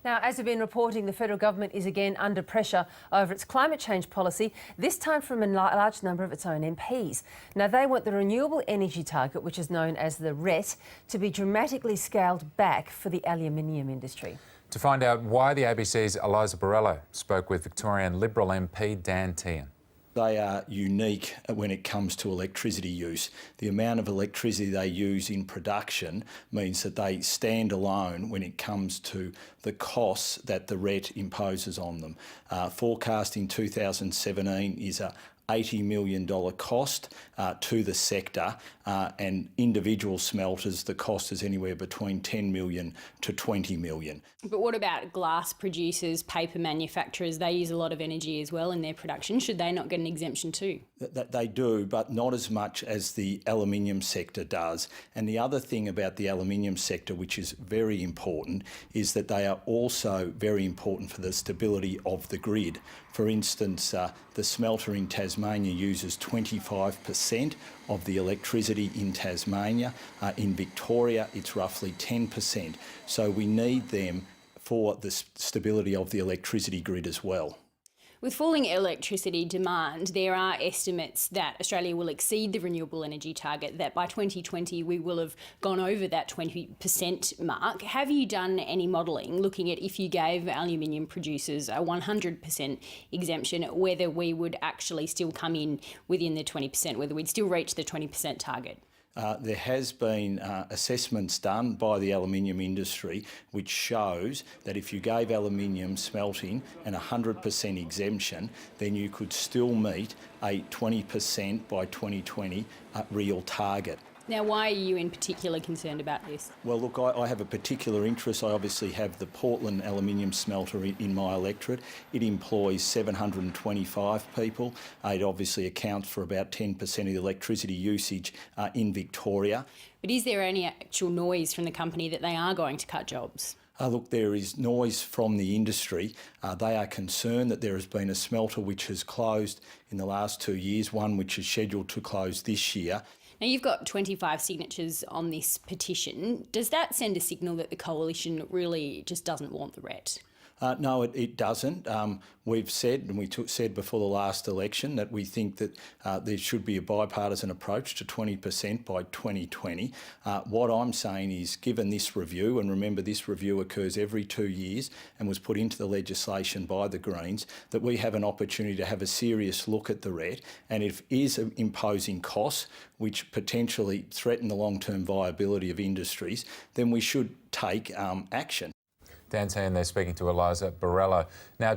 Now, as we've been reporting, the federal government is again under pressure over its climate change policy, this time from a large number of its own MPs. Now, they want the renewable energy target, which is known as the RET, to be dramatically scaled back for the aluminium industry. To find out why, the ABC's Eliza Borrello spoke with Victorian Liberal MP Dan Tehan. They are unique when it comes to electricity use. The amount of electricity they use in production means that they stand alone when it comes to the costs that the RET imposes on them. Forecast in 2017 is a $80 million cost to the sector, and individual smelters, the cost is anywhere between $10 million to $20 million. But what about glass producers, paper manufacturers? They use a lot of energy as well in their production. Should they not get an exemption too? They do, but not as much as the aluminium sector does. And the other thing about the aluminium sector, which is very important, is that they are also very important for the stability of the grid. For instance, the smelter in Tasmania uses 25% of the electricity in Tasmania. In Victoria, it's roughly 10%. So we need them for the stability of the electricity grid as well. With falling electricity demand, there are estimates that Australia will exceed the renewable energy target, that by 2020 we will have gone over that 20% mark. Have you done any modelling looking at, if you gave aluminium producers a 100% exemption, whether we would actually still come in within the 20%, whether we'd still reach the 20% target? There has been assessments done by the aluminium industry which shows that if you gave aluminium smelting an 100% exemption, then you could still meet a 20% by 2020 real target. Now, why are you in particular concerned about this? Well, look, I have a particular interest. I obviously have the Portland aluminium smelter in my electorate. It employs 725 people. It obviously accounts for about 10% of the electricity usage in Victoria. But is there any actual noise from the company that they are going to cut jobs? Look, there is noise from the industry. They are concerned that there has been a smelter which has closed in the last 2 years, one which is scheduled to close this year. Now, you've got 25 signatures on this petition. Does that send a signal that the coalition really just doesn't want the RET? No, it doesn't. We've said, and we said before the last election, that we think that there should be a bipartisan approach to 20% by 2020. What I'm saying is, given this review, and remember this review occurs every 2 years and was put into the legislation by the Greens, that we have an opportunity to have a serious look at the RET, and if it is imposing costs which potentially threaten the long-term viability of industries, then we should take action. Dan Tehan there speaking to Eliza Borrello. Now,